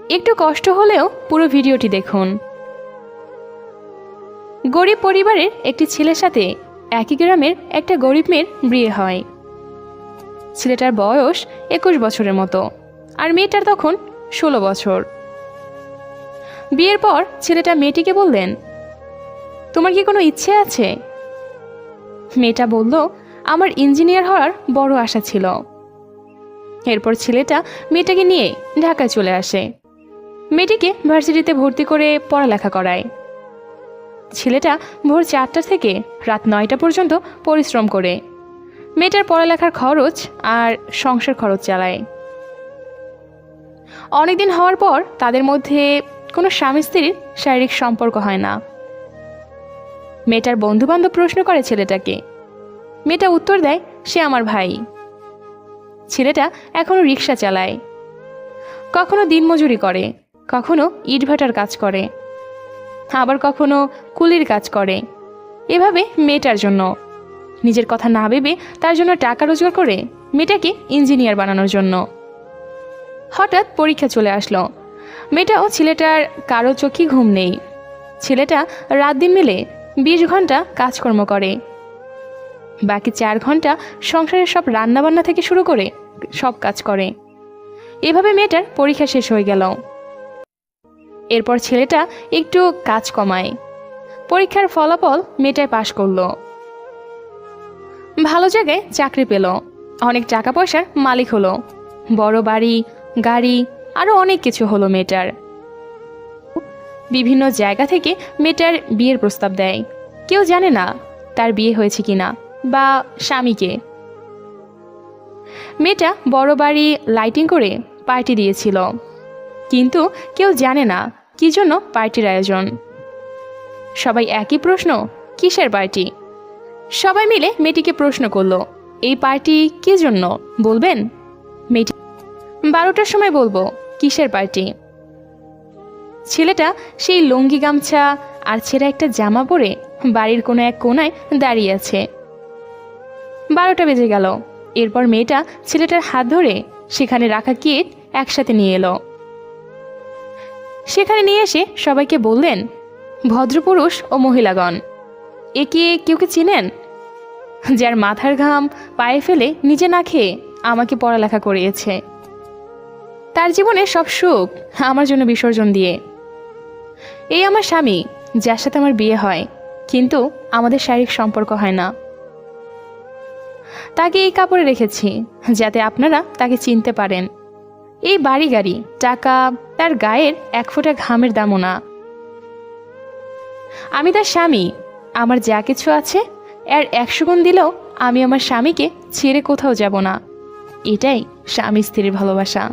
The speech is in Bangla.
একটু কষ্ট হলেও পুরো ভিডিওটি দেখুন। গরিব পরিবারের একটি ছেলের সাথে একই গ্রামের একটা গরিব মেয়ের বিয়ে হয়। ছেলেটার বয়স 21 বছরের মতো, আর মেয়েটার তখন 16 বছর। বিয়ের পর ছেলেটা মেয়েটিকে বললেন, তোমার কি কোনো ইচ্ছে আছে? মেয়েটা বলল, আমার ইঞ্জিনিয়ার হওয়ার বড় আশা ছিল। এরপর ছেলেটা মেয়েটাকে নিয়ে ঢাকায় চলে আসে। মেয়েটিকে ভার্সিটিতে ভর্তি করে পড়ালেখা করায়। ছেলেটা ভোর 4টা থেকে রাত 9টা পর্যন্ত পরিশ্রম করে মেয়েটার পড়ালেখার খরচ আর সংসার খরচ চালায়। অনেকদিন হওয়ার পর তাদের মধ্যে কোনো স্বামী স্ত্রীর শারীরিক সম্পর্ক হয় না। মেয়েটার বন্ধুবান্ধব প্রশ্ন করে ছেলেটাকে। মেয়েটা উত্তর দেয়, সে আমার ভাই। ছেলেটা এখনো রিক্সা চালায়, কখনো দিনমজুরি করে, কখনো ইটভাটার কাজ করে, আবার কখনো কুলির কাজ করে। এভাবে মেয়েটার জন্য, নিজের কথা না ভেবে তার জন্য টাকা রোজগার করে মেয়েটাকে ইঞ্জিনিয়ার বানানোর জন্য। হঠাৎ পরীক্ষা চলে আসলো। মেয়েটা ও ছেলেটার কারো চোখে ঘুম নেই। ছেলেটা রাত দিন মিলে 20 ঘন্টা কাজকর্ম করে, বাকি 4 ঘন্টা সংসারের সব রান্নাবান্না থেকে শুরু করে সব কাজ করে। এভাবে মেয়েটার পরীক্ষা শেষ হয়ে গেল। এরপর ছেলেটা একটু কাজ কমায়। পরীক্ষার ফলাফল মেয়েটায় পাশ করলো, ভালো জায়গায় চাকরি পেল, অনেক টাকা পয়সার মালিক হলো, বড় বাড়ি, গাড়ি, আরও অনেক কিছু হলো মেয়েটার। বিভিন্ন জায়গা থেকে মেয়েটার বিয়ের প্রস্তাব দেয়। কেউ জানে না তার বিয়ে হয়েছে কিনা বা স্বামীকে। মেয়েটা বড় বাড়ি লাইটিং করে পার্টি দিয়েছিল, কিন্তু কেউ জানে না কি জন্য পার্টির আয়োজন। সবাই একই প্রশ্ন, কিসের পার্টি? সবাই মিলে মেয়েটিকে প্রশ্ন করলো, এই পার্টি কি জন্য বলবেন? মেয়েটি 12টার সময় বলবো। কিসের পার্টি? ছেলেটা সেই লুঙ্গি গামছা আর ছেঁড়া একটা জামা পরে বাড়ির কোনো এক কোনায় দাঁড়িয়ে আছে। 12টা বেজে গেল। এরপর মেয়েটা ছেলেটার হাত ধরে সেখানে রাখা কেক একসাথে নিয়ে এলো। সেখানে নিয়ে এসে সবাইকে বললেন, ভদ্রপুরুষ ও মহিলাগণ, একে কেউ কি চিনেন? যার মাথার ঘাম পায়ে ফেলে নিজে না খেয়ে আমাকে পড়ালেখা করিয়েছে, তার জীবনে সব সুখ আমার জন্য বিসর্জন দিয়ে। এই আমার স্বামী, যার সাথে আমার বিয়ে হয়, কিন্তু আমাদের শারীরিক সম্পর্ক হয় না। তাকে এই কাপড়ে রেখেছি যাতে আপনারা তাকে চিনতে পারেন। এই বাড়ি গাড়ি টাকা তার গায়ের 1 ফোঁটা ঘামের দামও না। আমি তার স্বামী, আমার যা কিছু আছে এর 100 গুণ দিলেও আমি আমার স্বামীকে ছেড়ে কোথাও যাব না। এটাই স্বামী স্ত্রীর ভালোবাসা।